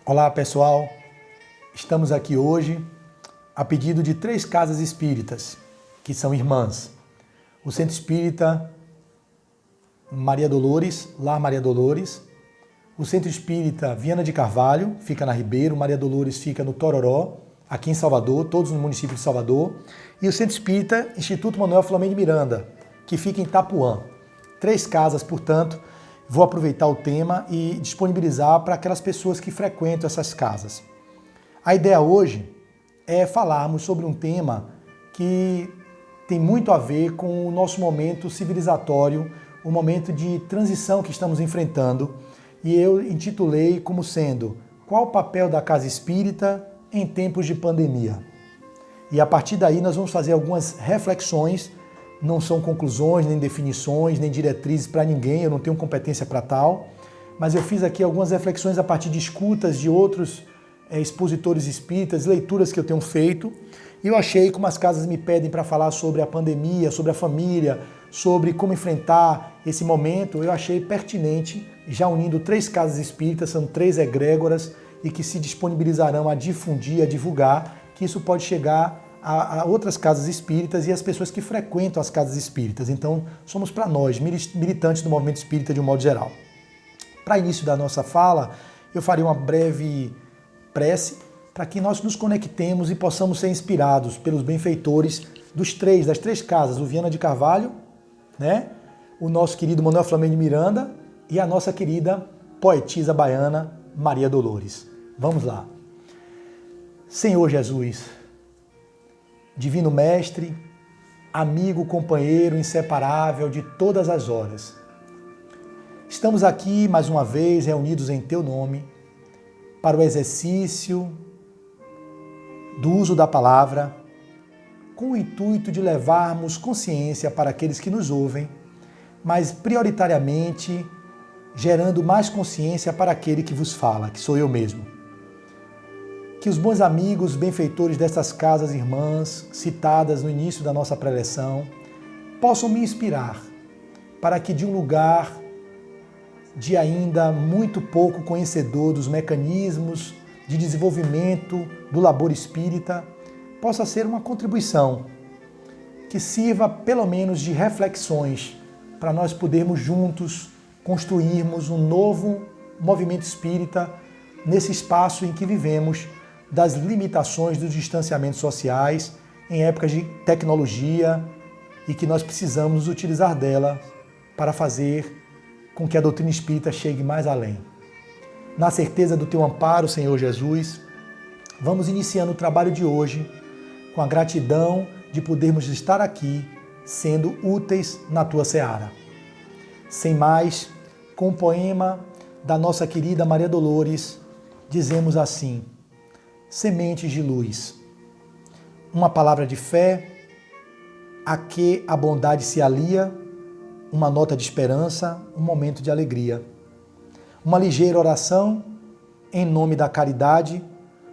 Olá pessoal, estamos aqui hoje a pedido de 3 casas espíritas, que são irmãs. O Centro Espírita Maria Dolores, Lar Maria Dolores. O Centro Espírita Viana de Carvalho, fica na Ribeiro. Maria Dolores fica no Tororó, aqui em Salvador, todos no município de Salvador. E o Centro Espírita Instituto Manuel Flamengo de Miranda, que fica em Itapuã. 3 casas, portanto. Vou aproveitar o tema e disponibilizar para aquelas pessoas que frequentam essas casas. A ideia hoje é falarmos sobre um tema que tem muito a ver com o nosso momento civilizatório, o momento de transição que estamos enfrentando, e eu intitulei como sendo Qual o papel da casa espírita em tempos de pandemia? E a partir daí nós vamos fazer algumas reflexões. Não são conclusões, nem definições, nem diretrizes para ninguém, eu não tenho competência para tal, mas eu fiz aqui algumas reflexões a partir de escutas de outros expositores espíritas, leituras que eu tenho feito, e eu achei, como as casas me pedem para falar sobre a pandemia, sobre a família, sobre como enfrentar esse momento, eu achei pertinente, já unindo 3 casas espíritas, são 3 egrégoras, e que se disponibilizarão a difundir, a divulgar, que isso pode chegar a outras casas espíritas e as pessoas que frequentam as casas espíritas. Então, somos para nós, militantes do movimento espírita de um modo geral. Para início da nossa fala, eu farei uma breve prece para que nós nos conectemos e possamos ser inspirados pelos benfeitores das 3 casas, o Viana de Carvalho, né? O nosso querido Manuel Flamengo de Miranda e a nossa querida poetisa baiana Maria Dolores. Vamos lá. Senhor Jesus, Divino Mestre, amigo, companheiro inseparável de todas as horas. Estamos aqui mais uma vez reunidos em Teu nome para o exercício do uso da palavra, com o intuito de levarmos consciência para aqueles que nos ouvem, mas prioritariamente gerando mais consciência para aquele que vos fala, que sou eu mesmo. Que os bons amigos, benfeitores dessas casas irmãs, citadas no início da nossa preleção, possam me inspirar para que de um lugar de ainda muito pouco conhecedor dos mecanismos de desenvolvimento do labor espírita, possa ser uma contribuição que sirva pelo menos de reflexões para nós podermos juntos construirmos um novo movimento espírita nesse espaço em que vivemos, das limitações dos distanciamentos sociais, em épocas de tecnologia, e que nós precisamos utilizar dela para fazer com que a doutrina espírita chegue mais além. Na certeza do Teu amparo, Senhor Jesus, vamos iniciando o trabalho de hoje com a gratidão de podermos estar aqui sendo úteis na Tua seara. Sem mais, com o poema da nossa querida Maria Dolores, dizemos assim: Sementes de luz. Uma palavra de fé, a que a bondade se alia, uma nota de esperança, um momento de alegria. Uma ligeira oração, em nome da caridade,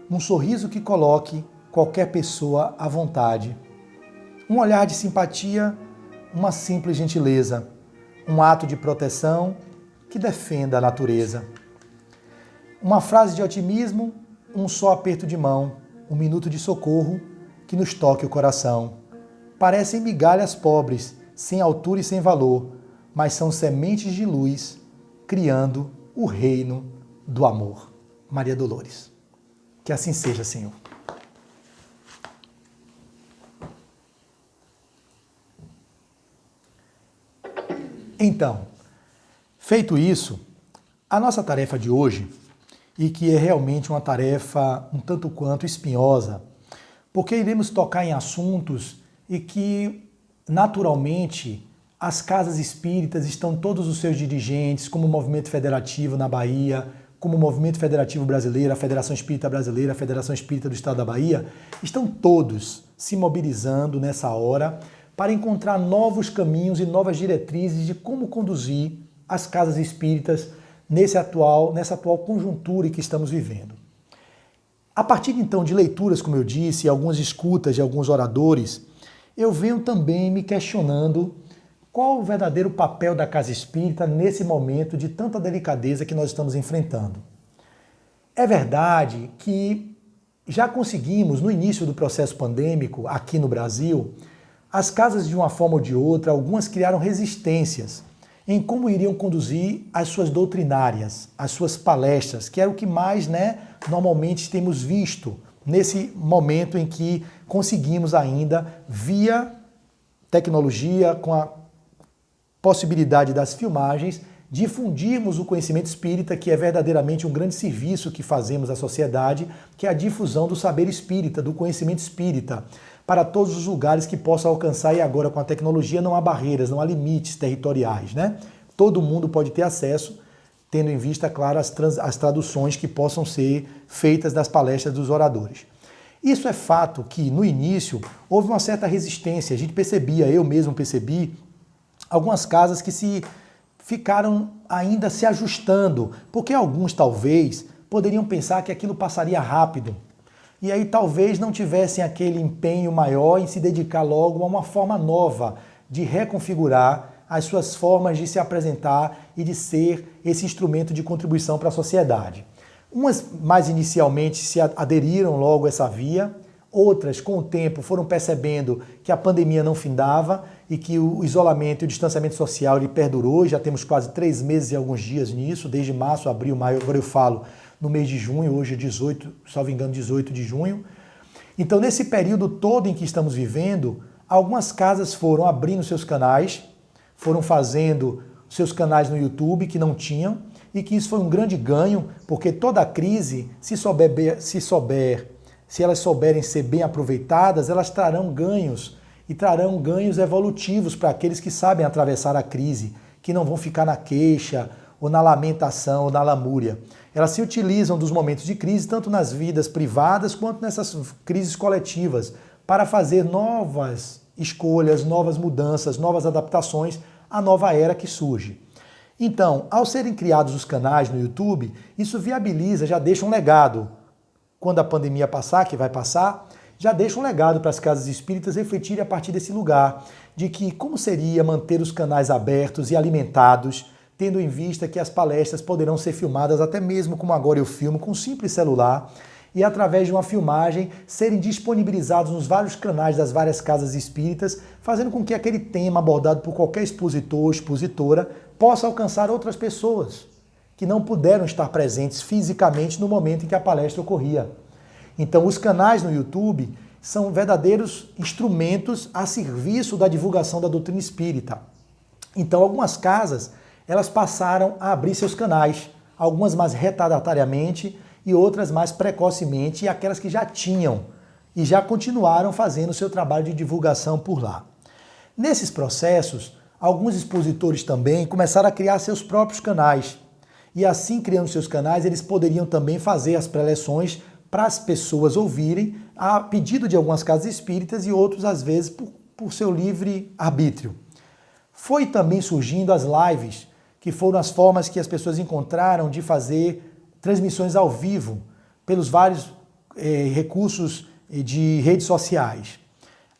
um sorriso que coloque qualquer pessoa à vontade. Um olhar de simpatia, uma simples gentileza, um ato de proteção que defenda a natureza. Uma frase de otimismo, um só aperto de mão, um minuto de socorro que nos toque o coração. Parecem migalhas pobres, sem altura e sem valor, mas são sementes de luz, criando o reino do amor. Maria Dolores. Que assim seja, Senhor. Então, feito isso, a nossa tarefa de hoje, e que é realmente uma tarefa um tanto quanto espinhosa, porque iremos tocar em assuntos e que, naturalmente, as casas espíritas estão todos os seus dirigentes, como o Movimento Federativo na Bahia, como o Movimento Federativo Brasileiro, a Federação Espírita Brasileira, a Federação Espírita do Estado da Bahia, estão todos se mobilizando nessa hora para encontrar novos caminhos e novas diretrizes de como conduzir as casas espíritas nessa atual conjuntura em que estamos vivendo. A partir então de leituras, como eu disse, e algumas escutas de alguns oradores, eu venho também me questionando qual o verdadeiro papel da casa espírita nesse momento de tanta delicadeza que nós estamos enfrentando. É verdade que já conseguimos, no início do processo pandêmico, aqui no Brasil, as casas, de uma forma ou de outra, algumas criaram resistências em como iriam conduzir as suas doutrinárias, as suas palestras, que é o que mais, normalmente temos visto nesse momento em que conseguimos ainda, via tecnologia, com a possibilidade das filmagens, difundirmos o conhecimento espírita, que é verdadeiramente um grande serviço que fazemos à sociedade, que é a difusão do saber espírita, do conhecimento espírita, para todos os lugares que possam alcançar, e agora com a tecnologia não há barreiras, não há limites territoriais, Todo mundo pode ter acesso, tendo em vista, claro, as traduções que possam ser feitas das palestras dos oradores. Isso é fato que, no início, houve uma certa resistência. A gente percebia, eu mesmo percebi, algumas casas que ficaram ainda se ajustando, porque alguns, talvez, poderiam pensar que aquilo passaria rápido. E aí talvez não tivessem aquele empenho maior em se dedicar logo a uma forma nova de reconfigurar as suas formas de se apresentar e de ser esse instrumento de contribuição para a sociedade. Umas mais inicialmente se aderiram logo a essa via, outras com o tempo foram percebendo que a pandemia não findava e que o isolamento e o distanciamento social ele perdurou, já temos quase 3 meses e alguns dias nisso, desde março, abril, maio, agora eu falo no mês de junho, hoje é 18, salvo engano, 18 de junho. Então, nesse período todo em que estamos vivendo, algumas casas foram abrindo seus canais, foram fazendo seus canais no YouTube que não tinham, e que isso foi um grande ganho, porque toda a crise, se elas souberem ser bem aproveitadas, elas trarão ganhos, e trarão ganhos evolutivos para aqueles que sabem atravessar a crise, que não vão ficar na queixa, ou na lamentação, ou na lamúria. Elas se utilizam dos momentos de crise, tanto nas vidas privadas, quanto nessas crises coletivas, para fazer novas escolhas, novas mudanças, novas adaptações à nova era que surge. Então, ao serem criados os canais no YouTube, isso viabiliza, já deixa um legado. Quando a pandemia passar, que vai passar, já deixa um legado para as casas espíritas refletirem a partir desse lugar, de que como seria manter os canais abertos e alimentados, tendo em vista que as palestras poderão ser filmadas até mesmo como agora eu filmo, com um simples celular, e através de uma filmagem serem disponibilizados nos vários canais das várias casas espíritas, fazendo com que aquele tema abordado por qualquer expositor ou expositora possa alcançar outras pessoas que não puderam estar presentes fisicamente no momento em que a palestra ocorria. Então, os canais no YouTube são verdadeiros instrumentos a serviço da divulgação da doutrina espírita. Então, algumas casas, elas passaram a abrir seus canais, algumas mais retardatariamente e outras mais precocemente, e aquelas que já tinham e já continuaram fazendo o seu trabalho de divulgação por lá. Nesses processos, alguns expositores também começaram a criar seus próprios canais. E assim, criando seus canais, eles poderiam também fazer as preleções para as pessoas ouvirem, a pedido de algumas casas espíritas e outros, às vezes, por seu livre arbítrio. Foi também surgindo as lives, que foram as formas que as pessoas encontraram de fazer transmissões ao vivo pelos vários recursos de redes sociais.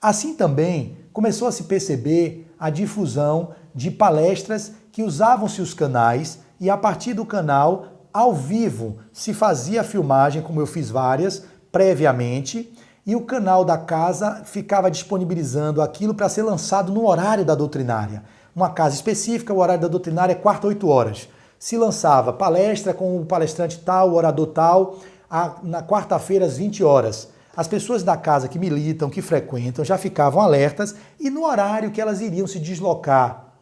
Assim também começou a se perceber a difusão de palestras que usavam-se os canais e a partir do canal, ao vivo, se fazia a filmagem, como eu fiz várias, previamente, e o canal da casa ficava disponibilizando aquilo para ser lançado no horário da doutrinária. Uma casa específica, o horário da doutrinária é quarta, 8 horas. Se lançava palestra com o palestrante tal, o orador tal, na quarta-feira às 20 horas. As pessoas da casa que militam, que frequentam, já ficavam alertas e no horário que elas iriam se deslocar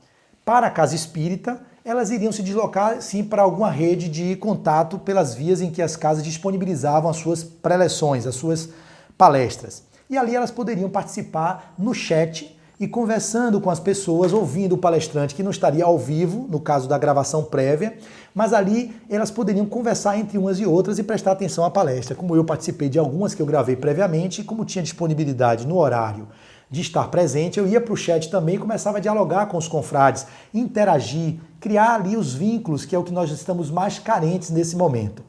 para a casa espírita, elas iriam se deslocar, sim, para alguma rede de contato pelas vias em que as casas disponibilizavam as suas preleções, as suas palestras. E ali elas poderiam participar no chat e conversando com as pessoas, ouvindo o palestrante que não estaria ao vivo, no caso da gravação prévia, mas ali elas poderiam conversar entre umas e outras e prestar atenção à palestra. Como eu participei de algumas que eu gravei previamente, como tinha disponibilidade no horário de estar presente, eu ia para o chat também e começava a dialogar com os confrades, interagir, criar ali os vínculos, que é o que nós estamos mais carentes nesse momento.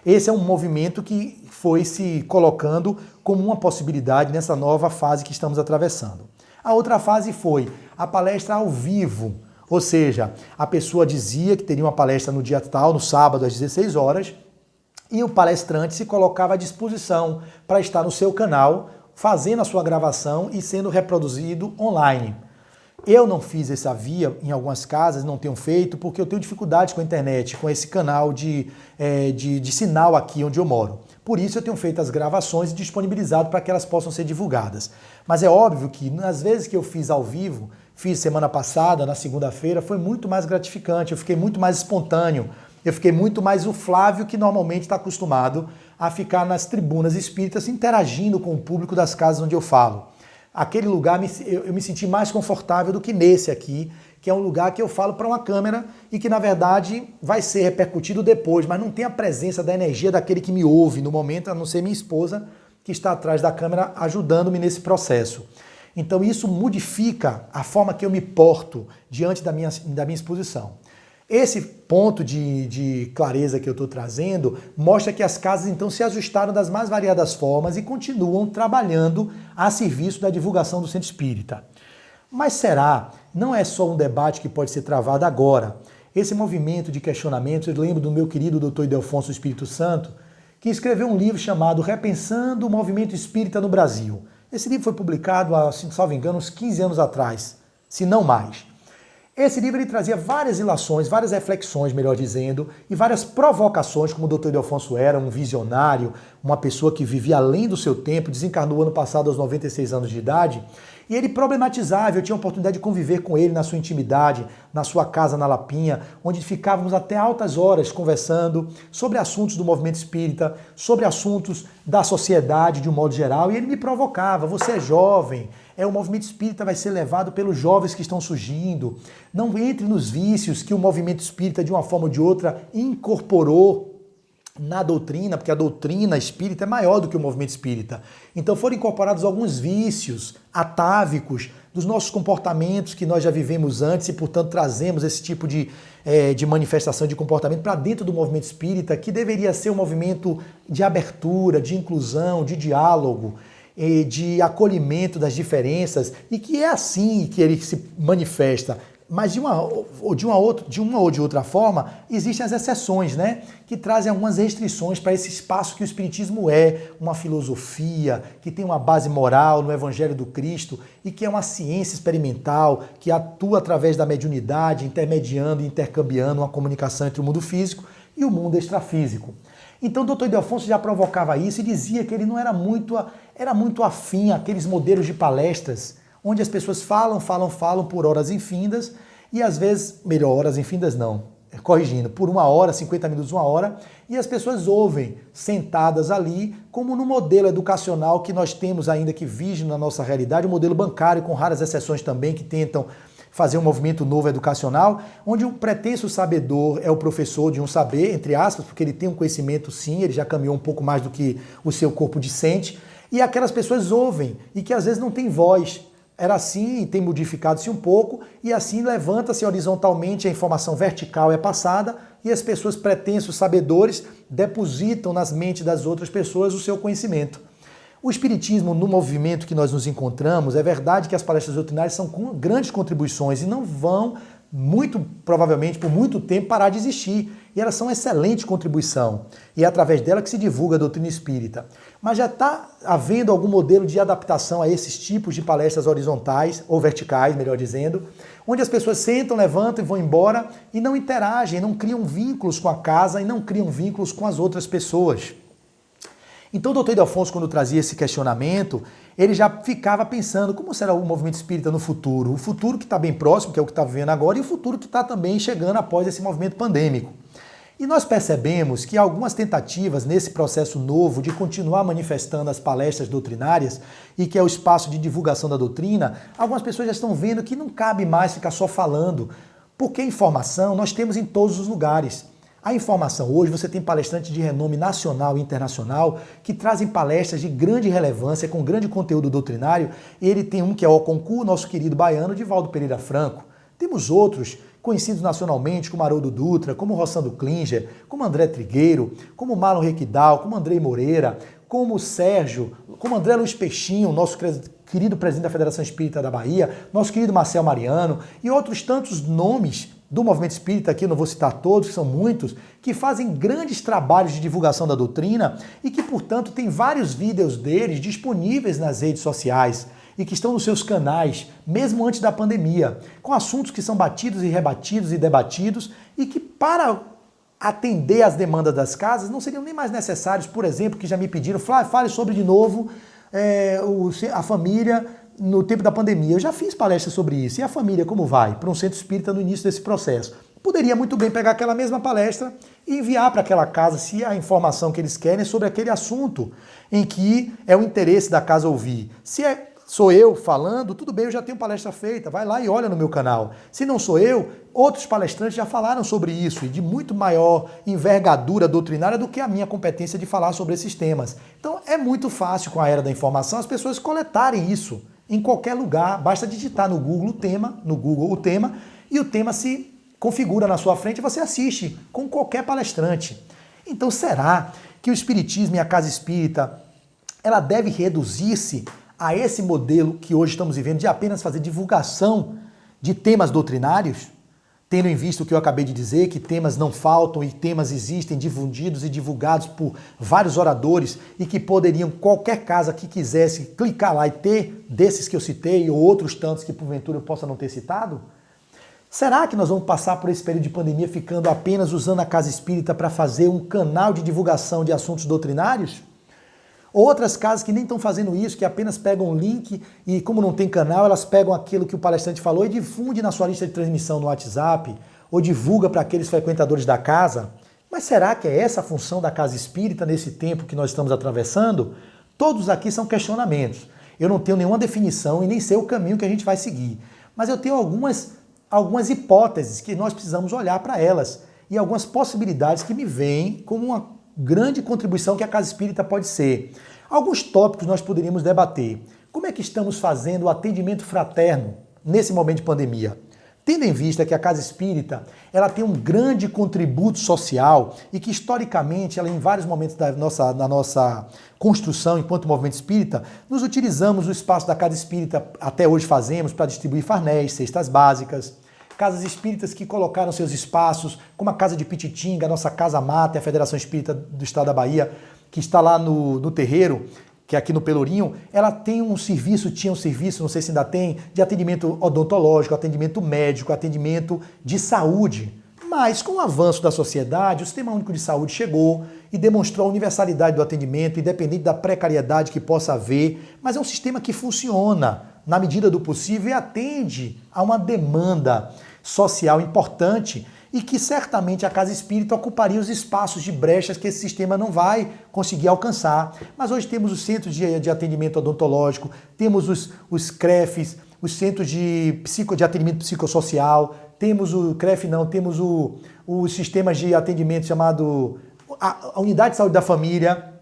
Esse é um movimento que foi se colocando como uma possibilidade nessa nova fase que estamos atravessando. A outra fase foi a palestra ao vivo, ou seja, a pessoa dizia que teria uma palestra no dia tal, no sábado às 16 horas, e o palestrante se colocava à disposição para estar no seu canal, fazendo a sua gravação e sendo reproduzido online. Eu não fiz essa via em algumas casas, não tenho feito, porque eu tenho dificuldades com a internet, com esse canal de sinal aqui onde eu moro. Por isso eu tenho feito as gravações e disponibilizado para que elas possam ser divulgadas. Mas é óbvio que nas vezes que eu fiz ao vivo, fiz semana passada, na segunda-feira, foi muito mais gratificante, eu fiquei muito mais espontâneo, eu fiquei muito mais o Flávio que normalmente está acostumado a ficar nas tribunas espíritas interagindo com o público das casas onde eu falo. Aquele lugar eu me senti mais confortável do que nesse aqui, que é um lugar que eu falo para uma câmera e que, na verdade, vai ser repercutido depois, mas não tem a presença da energia daquele que me ouve no momento, a não ser minha esposa, que está atrás da câmera ajudando-me nesse processo. Então isso modifica a forma que eu me porto diante da minha exposição. Esse ponto de clareza que eu estou trazendo mostra que as casas então se ajustaram das mais variadas formas e continuam trabalhando a serviço da divulgação do centro espírita. Mas será? Não é só um debate que pode ser travado agora. Esse movimento de questionamentos, eu lembro do meu querido Dr. Ildefonso Espírito Santo, que escreveu um livro chamado Repensando o Movimento Espírita no Brasil. Esse livro foi publicado há, se não me engano, uns 15 anos atrás, se não mais. Esse livro ele trazia várias ilações, várias reflexões, melhor dizendo, e várias provocações, como o Dr. Ildefonso era, um visionário, uma pessoa que vivia além do seu tempo, desencarnou ano passado aos 96 anos de idade, e ele problematizava, eu tinha a oportunidade de conviver com ele na sua intimidade, na sua casa na Lapinha, onde ficávamos até altas horas conversando sobre assuntos do movimento espírita, sobre assuntos da sociedade de um modo geral, e ele me provocava, você é jovem, o movimento espírita vai ser levado pelos jovens que estão surgindo, não entre nos vícios que o movimento espírita, de uma forma ou de outra, incorporou na doutrina, porque a doutrina espírita é maior do que o movimento espírita. Então foram incorporados alguns vícios atávicos dos nossos comportamentos que nós já vivemos antes e, portanto, trazemos esse tipo de manifestação de comportamento para dentro do movimento espírita, que deveria ser um movimento de abertura, de inclusão, de diálogo, de acolhimento das diferenças, e que é assim que ele se manifesta. Mas de uma ou de outra forma, existem as exceções, né? Que trazem algumas restrições para esse espaço que o Espiritismo é, uma filosofia, que tem uma base moral no Evangelho do Cristo e que é uma ciência experimental, que atua através da mediunidade, intermediando e intercambiando uma comunicação entre o mundo físico e o mundo extrafísico. Então o Dr. Ildefonso já provocava isso e dizia que ele não era muito afim àqueles modelos de palestras onde as pessoas falam por horas infindas e às vezes, melhor, horas infindas não, corrigindo, por 1 hora, 50 minutos, 1 hora, e as pessoas ouvem sentadas ali, como no modelo educacional que nós temos ainda que vige na nossa realidade, o modelo bancário, com raras exceções também, que tentam fazer um movimento novo educacional, onde um pretenso sabedor é o professor de um saber, entre aspas, porque ele tem um conhecimento sim, ele já caminhou um pouco mais do que o seu corpo discente, e aquelas pessoas ouvem, e que às vezes não tem voz. Era assim, tem modificado-se um pouco, e assim levanta-se horizontalmente, a informação vertical é passada, e as pessoas pretensos sabedores depositam nas mentes das outras pessoas o seu conhecimento. O Espiritismo, no movimento que nós nos encontramos, é verdade que as palestras doutrinárias são com grandes contribuições e não vão, muito provavelmente, por muito tempo, parar de existir. E elas são excelente contribuição. E é através dela que se divulga a doutrina espírita. Mas já está havendo algum modelo de adaptação a esses tipos de palestras horizontais, ou verticais, melhor dizendo, onde as pessoas sentam, levantam e vão embora e não interagem, não criam vínculos com a casa e não criam vínculos com as outras pessoas. Então o Dr. Ildefonso, quando trazia esse questionamento, ele já ficava pensando como será o movimento espírita no futuro. O futuro que está bem próximo, que é o que está vivendo agora, e o futuro que está também chegando após esse movimento pandêmico. E nós percebemos que algumas tentativas nesse processo novo de continuar manifestando as palestras doutrinárias, e que é o espaço de divulgação da doutrina, algumas pessoas já estão vendo que não cabe mais ficar só falando, porque informação nós temos em todos os lugares. A informação hoje, você tem palestrantes de renome nacional e internacional que trazem palestras de grande relevância, com grande conteúdo doutrinário. Ele tem um que é o concurso, nosso querido baiano, Divaldo Pereira Franco. Temos outros conhecidos nacionalmente, como Haroldo Dutra, como Rossando Klinger, como André Trigueiro, como Marlon Requidal, como Andrei Moreira, como Sérgio, como André Luiz Peixinho, nosso querido presidente da Federação Espírita da Bahia, nosso querido Marcel Mariano e outros tantos nomes do movimento espírita, aqui eu não vou citar todos, que são muitos, que fazem grandes trabalhos de divulgação da doutrina e que, portanto, tem vários vídeos deles disponíveis nas redes sociais e que estão nos seus canais, mesmo antes da pandemia, com assuntos que são batidos e rebatidos e debatidos e que, para atender às demandas das casas, não seriam nem mais necessários, por exemplo, que já me pediram, fale sobre de novo a família no tempo da pandemia. Eu já fiz palestras sobre isso. E a família, como vai? Para um centro espírita no início desse processo. Poderia muito bem pegar aquela mesma palestra e enviar para aquela casa, se a informação que eles querem é sobre aquele assunto em que é o interesse da casa ouvir. Sou eu falando, tudo bem, eu já tenho palestra feita, vai lá e olha no meu canal. Se não sou eu, outros palestrantes já falaram sobre isso e de muito maior envergadura doutrinária do que a minha competência de falar sobre esses temas. Então é muito fácil, com a era da informação, as pessoas coletarem isso em qualquer lugar, basta digitar no Google o tema e o tema se configura na sua frente e você assiste com qualquer palestrante. Então será que o Espiritismo e a Casa Espírita ela deve reduzir-se a esse modelo que hoje estamos vivendo de apenas fazer divulgação de temas doutrinários, tendo em vista o que eu acabei de dizer, que temas não faltam e temas existem difundidos e divulgados por vários oradores e que poderiam, qualquer casa que quisesse, clicar lá e ter desses que eu citei ou outros tantos que porventura eu possa não ter citado? Será que nós vamos passar por esse período de pandemia ficando apenas usando a Casa Espírita para fazer um canal de divulgação de assuntos doutrinários? Outras casas que nem estão fazendo isso, que apenas pegam um link e, como não tem canal, elas pegam aquilo que o palestrante falou e difunde na sua lista de transmissão no WhatsApp ou divulga para aqueles frequentadores da casa. Mas será que é essa a função da Casa Espírita nesse tempo que nós estamos atravessando? Todos aqui são questionamentos. Eu não tenho nenhuma definição e nem sei o caminho que a gente vai seguir. Mas eu tenho algumas hipóteses que nós precisamos olhar para elas e algumas possibilidades que me veem como uma grande contribuição que a Casa Espírita pode ser. Alguns tópicos nós poderíamos debater. Como é que estamos fazendo o atendimento fraterno nesse momento de pandemia? Tendo em vista que a Casa Espírita ela tem um grande contributo social e que historicamente, ela em vários momentos da nossa construção enquanto movimento espírita, nos utilizamos o espaço da Casa Espírita, até hoje fazemos, para distribuir farnéis, cestas básicas. Casas espíritas que colocaram seus espaços, como a Casa de Pititinga, a nossa Casa Mata, a Federação Espírita do Estado da Bahia, que está lá no terreiro, que é aqui no Pelourinho, ela tinha um serviço, não sei se ainda tem, de atendimento odontológico, atendimento médico, atendimento de saúde. Mas com o avanço da sociedade, o Sistema Único de Saúde chegou e demonstrou a universalidade do atendimento, independente da precariedade que possa haver, mas é um sistema que funciona na medida do possível e atende a uma demanda social importante e que certamente a Casa Espírita ocuparia os espaços de brechas que esse sistema não vai conseguir alcançar. Mas hoje temos os centros de atendimento odontológico, temos os CREFs, os centros de atendimento psicossocial, temos o CREF não, temos os sistemas de atendimento chamado a Unidade de Saúde da Família,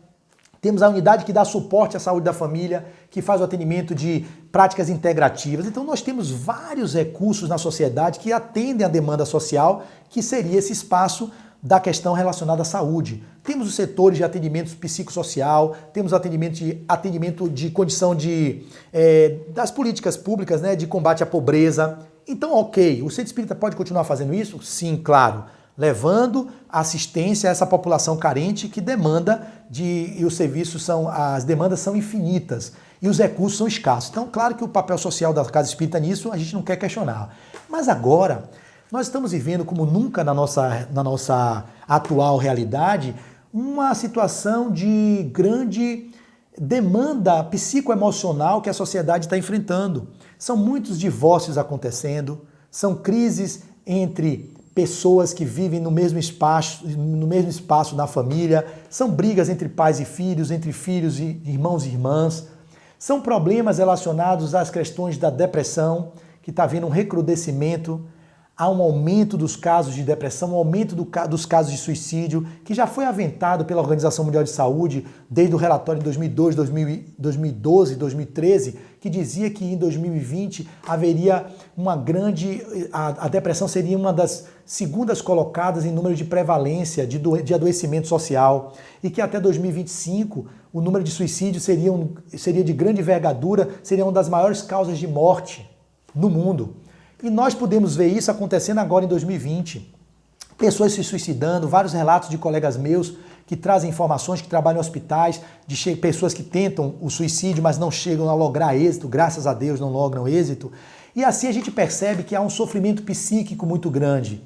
temos a unidade que dá suporte à saúde da família, que faz o atendimento de práticas integrativas. Então nós temos vários recursos na sociedade que atendem à demanda social, que seria esse espaço da questão relacionada à saúde. Temos os setores de atendimento psicossocial, temos atendimento de condição das políticas públicas, né, de combate à pobreza. Então, ok, o Centro Espírita pode continuar fazendo isso? Sim, claro. Levando assistência a essa população carente que demanda e os serviços as demandas são infinitas e os recursos são escassos. Então, claro que o papel social da Casa Espírita nisso a gente não quer questionar. Mas agora, nós estamos vivendo como nunca na nossa atual realidade uma situação de grande demanda psicoemocional que a sociedade está enfrentando. São muitos divórcios acontecendo, são crises entre pessoas que vivem no mesmo espaço na família, são brigas entre pais e entre filhos e irmãos e irmãs, são problemas relacionados às questões da depressão, que está havendo um recrudescimento, há um aumento dos casos de depressão, um aumento dos casos de suicídio, que já foi aventado pela Organização Mundial de Saúde desde o relatório de 2012, 2013, que dizia que em 2020 haveria a depressão seria uma das segundas colocadas em número de prevalência de adoecimento social e que até 2025 o número de suicídios seria de grande envergadura, seria uma das maiores causas de morte no mundo. E nós podemos ver isso acontecendo agora em 2020. Pessoas se suicidando, vários relatos de colegas meus que trazem informações, que trabalham em hospitais, de pessoas que tentam o suicídio, mas não chegam a lograr êxito, graças a Deus não logram êxito. E assim a gente percebe que há um sofrimento psíquico muito grande.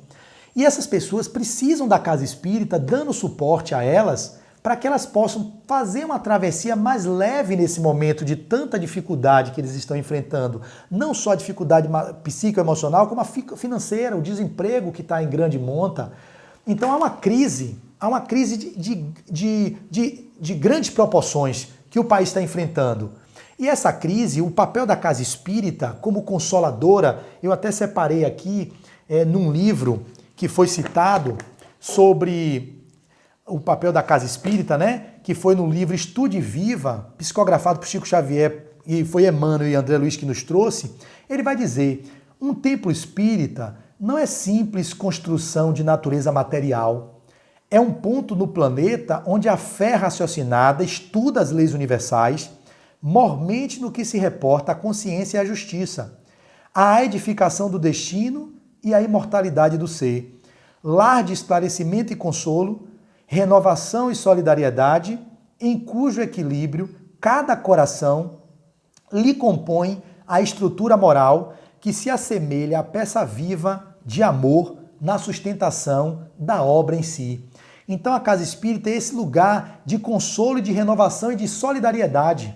E essas pessoas precisam da casa espírita dando suporte a elas para que elas possam fazer uma travessia mais leve nesse momento de tanta dificuldade que eles estão enfrentando. Não só a dificuldade psicoemocional, como a financeira, o desemprego que está em grande monta. Então há uma crise de grandes proporções que o país está enfrentando. E essa crise, o papel da casa espírita como consoladora, eu até separei aqui num livro que foi citado sobre o papel da casa espírita, né? Que foi no livro Estude Viva, psicografado por Chico Xavier, e foi Emmanuel e André Luiz que nos trouxe. Ele vai dizer: um templo espírita não é simples construção de natureza material. É um ponto no planeta onde a fé raciocinada estuda as leis universais, mormente no que se reporta à consciência e à justiça, à edificação do destino e à imortalidade do ser, lar de esclarecimento e consolo, renovação e solidariedade, em cujo equilíbrio cada coração lhe compõe a estrutura moral que se assemelha à peça viva de amor na sustentação da obra em si. Então a casa espírita é esse lugar de consolo e de renovação e de solidariedade.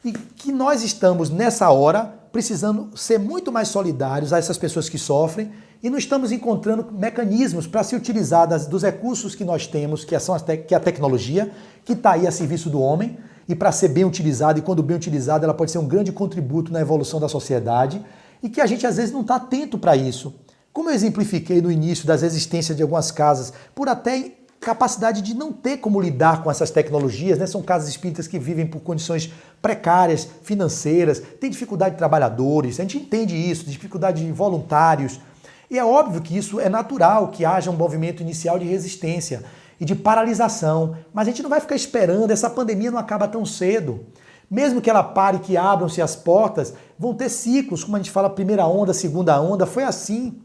E que nós estamos nessa hora precisando ser muito mais solidários a essas pessoas que sofrem e não estamos encontrando mecanismos para se utilizar dos recursos que nós temos, que é a tecnologia, que está aí a serviço do homem, e para ser bem utilizada, e quando bem utilizada ela pode ser um grande contributo na evolução da sociedade, e que a gente às vezes não está atento para isso. Como eu exemplifiquei no início das existências de algumas casas, por até capacidade de não ter como lidar com essas tecnologias, né? São casas espíritas que vivem por condições precárias, financeiras, tem dificuldade de trabalhadores, a gente entende isso, dificuldade de voluntários. E é óbvio que isso é natural, que haja um movimento inicial de resistência e de paralisação, mas a gente não vai ficar esperando, essa pandemia não acaba tão cedo. Mesmo que ela pare, que abram-se as portas, vão ter ciclos, como a gente fala, primeira onda, segunda onda, foi assim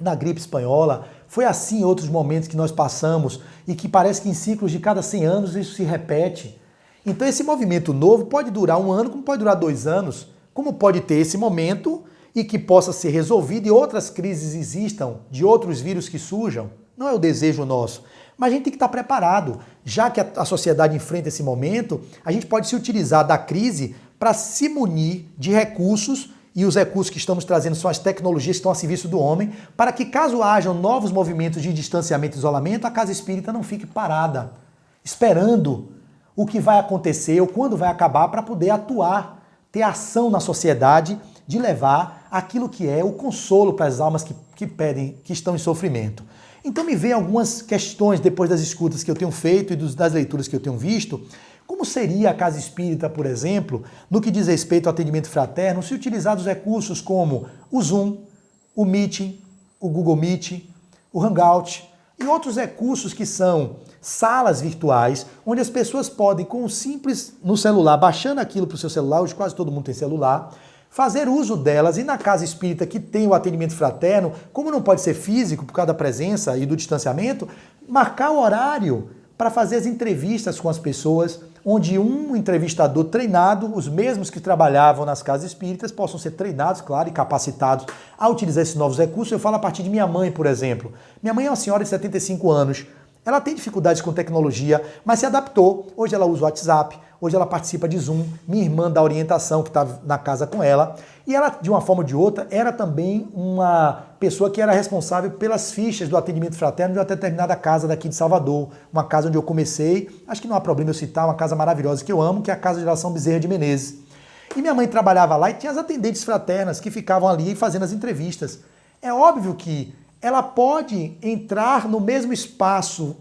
na gripe espanhola, foi assim em outros momentos que nós passamos e que parece que em ciclos de cada 100 anos isso se repete. Então esse movimento novo pode durar 1 ano, como pode durar 2 anos, como pode ter esse momento e que possa ser resolvido e outras crises existam, de outros vírus que surjam. Não é o desejo nosso, mas a gente tem que estar preparado. Já que a sociedade enfrenta esse momento, a gente pode se utilizar da crise para se munir de recursos, e os recursos que estamos trazendo são as tecnologias que estão a serviço do homem, para que caso hajam novos movimentos de distanciamento e isolamento, a casa espírita não fique parada, esperando o que vai acontecer ou quando vai acabar para poder atuar, ter ação na sociedade de levar aquilo que é o consolo para as almas que pedem, que estão em sofrimento. Então me vem algumas questões depois das escutas que eu tenho feito e das leituras que eu tenho visto. Como seria a casa espírita, por exemplo, no que diz respeito ao atendimento fraterno, se utilizar dos recursos como o Zoom, o Meeting, o Google Meet, o Hangout e outros recursos que são salas virtuais, onde as pessoas podem, com o simples no celular, baixando aquilo para o seu celular, hoje quase todo mundo tem celular, fazer uso delas. E na casa espírita que tem o atendimento fraterno, como não pode ser físico por causa da presença e do distanciamento, marcar o horário para fazer as entrevistas com as pessoas, onde um entrevistador treinado, os mesmos que trabalhavam nas casas espíritas, possam ser treinados, claro, e capacitados a utilizar esses novos recursos. Eu falo a partir de minha mãe, por exemplo. Minha mãe é uma senhora de 75 anos. Ela tem dificuldades com tecnologia, mas se adaptou. Hoje ela usa o WhatsApp, hoje ela participa de Zoom. Minha irmã dá orientação, que está na casa com ela. E ela, de uma forma ou de outra, era também uma pessoa que era responsável pelas fichas do atendimento fraterno de uma determinada casa daqui de Salvador. Uma casa onde eu comecei, acho que não há problema eu citar, uma casa maravilhosa que eu amo, que é a Casa de Geração Bezerra de Menezes. E minha mãe trabalhava lá e tinha as atendentes fraternas que ficavam ali fazendo as entrevistas. É óbvio que ela pode entrar no mesmo espaço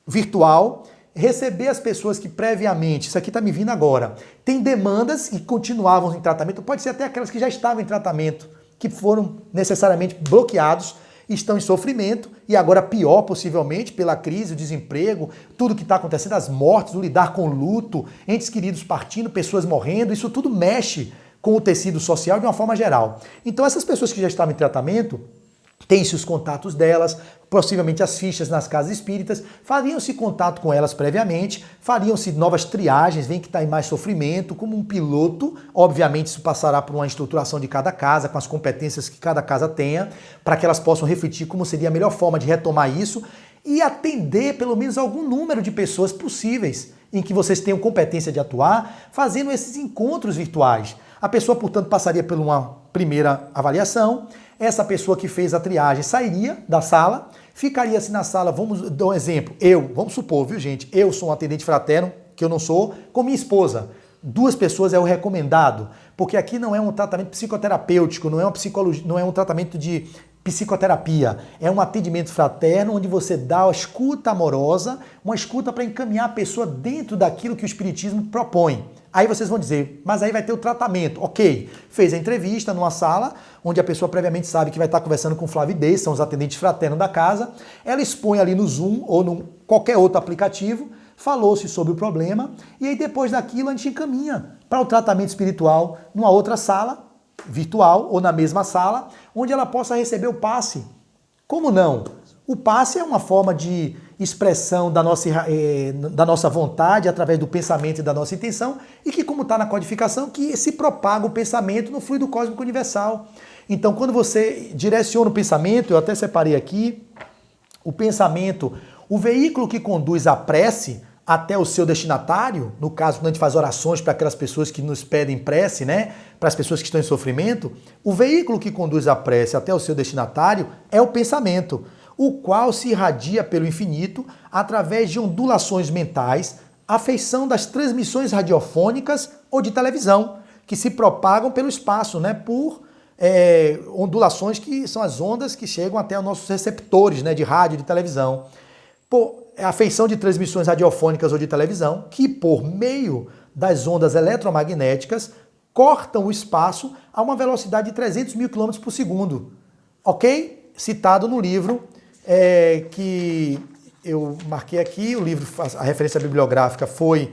virtual, receber as pessoas que previamente, isso aqui está me vindo agora, tem demandas e continuavam em tratamento, pode ser até aquelas que já estavam em tratamento, que foram necessariamente bloqueados, estão em sofrimento e agora pior possivelmente pela crise, o desemprego, tudo que está acontecendo, as mortes, o lidar com o luto, entes queridos partindo, pessoas morrendo, isso tudo mexe com o tecido social de uma forma geral. Então essas pessoas que já estavam em tratamento, tem-se os contatos delas, possivelmente as fichas nas casas espíritas, fariam-se contato com elas previamente, fariam-se novas triagens, vem que está em mais sofrimento, como um piloto, obviamente isso passará por uma estruturação de cada casa, com as competências que cada casa tenha, para que elas possam refletir como seria a melhor forma de retomar isso e atender pelo menos algum número de pessoas possíveis em que vocês tenham competência de atuar, fazendo esses encontros virtuais. A pessoa, portanto, passaria por uma primeira avaliação, essa pessoa que fez a triagem sairia da sala, ficaria-se na sala, vamos dar um exemplo, vamos supor, viu gente, eu sou um atendente fraterno, que eu não sou, com minha esposa. 2 pessoas é o recomendado, porque aqui não é um tratamento psicoterapêutico, não é uma psicologia, não é um tratamento de psicoterapia, é um atendimento fraterno onde você dá a escuta amorosa, uma escuta para encaminhar a pessoa dentro daquilo que o Espiritismo propõe. Aí vocês vão dizer, mas aí vai ter o tratamento. Ok, fez a entrevista numa sala, onde a pessoa previamente sabe que vai estar conversando com flavidez, são os atendentes fraternos da casa, ela expõe ali no Zoom ou em qualquer outro aplicativo, falou-se sobre o problema, e aí depois daquilo a gente encaminha para o tratamento espiritual numa outra sala, virtual ou na mesma sala, onde ela possa receber o passe. Como não? O passe é uma forma de expressão da nossa vontade através do pensamento e da nossa intenção e que, como está na codificação, que se propaga o pensamento no fluido cósmico universal. Então, quando você direciona o pensamento, eu até separei aqui, o pensamento, o veículo que conduz a prece até o seu destinatário, no caso, quando a gente faz orações para aquelas pessoas que nos pedem prece, né, para as pessoas que estão em sofrimento, o veículo que conduz a prece até o seu destinatário é o pensamento, o qual se irradia pelo infinito através de ondulações mentais, à feição das transmissões radiofônicas ou de televisão, que se propagam pelo espaço, né, por ondulações que são as ondas que chegam até os nossos receptores, né, de rádio e de televisão. A feição de transmissões radiofônicas ou de televisão, que por meio das ondas eletromagnéticas cortam o espaço a uma velocidade de 300 mil km por segundo. Ok? Citado no livro que eu marquei aqui, o livro, a referência bibliográfica foi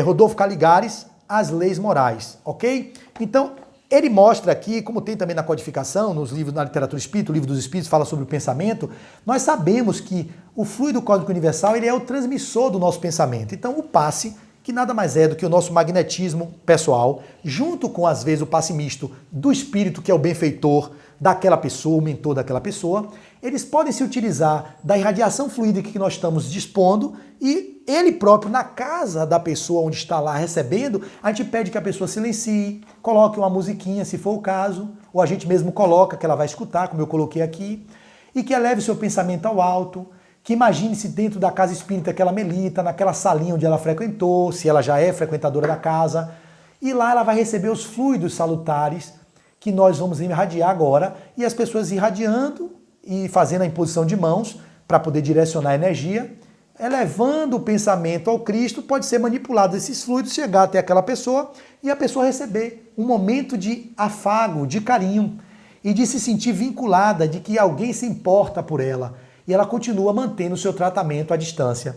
Rodolfo Caligares, As Leis Morais. Ok? Então, ele mostra aqui, como tem também na codificação, nos livros, na literatura espírita, o livro dos espíritos fala sobre o pensamento, nós sabemos que o fluido cósmico universal ele é o transmissor do nosso pensamento. Então o passe, que nada mais é do que o nosso magnetismo pessoal, junto com, às vezes, o passe misto do espírito, que é o benfeitor daquela pessoa, o mentor daquela pessoa, eles podem se utilizar da irradiação fluídica que nós estamos dispondo e ele próprio, na casa da pessoa onde está lá recebendo, a gente pede que a pessoa silencie, coloque uma musiquinha, se for o caso, ou a gente mesmo coloca, que ela vai escutar, como eu coloquei aqui, e que eleve o seu pensamento ao alto, que imagine-se dentro da casa espírita que ela milita, naquela salinha onde ela frequentou, se ela já é frequentadora da casa, e lá ela vai receber os fluidos salutares que nós vamos irradiar agora, e as pessoas irradiando e fazendo a imposição de mãos para poder direcionar a energia, elevando o pensamento ao Cristo, pode ser manipulado esses fluidos, chegar até aquela pessoa e a pessoa receber um momento de afago, de carinho e de se sentir vinculada, de que alguém se importa por ela e ela continua mantendo o seu tratamento à distância.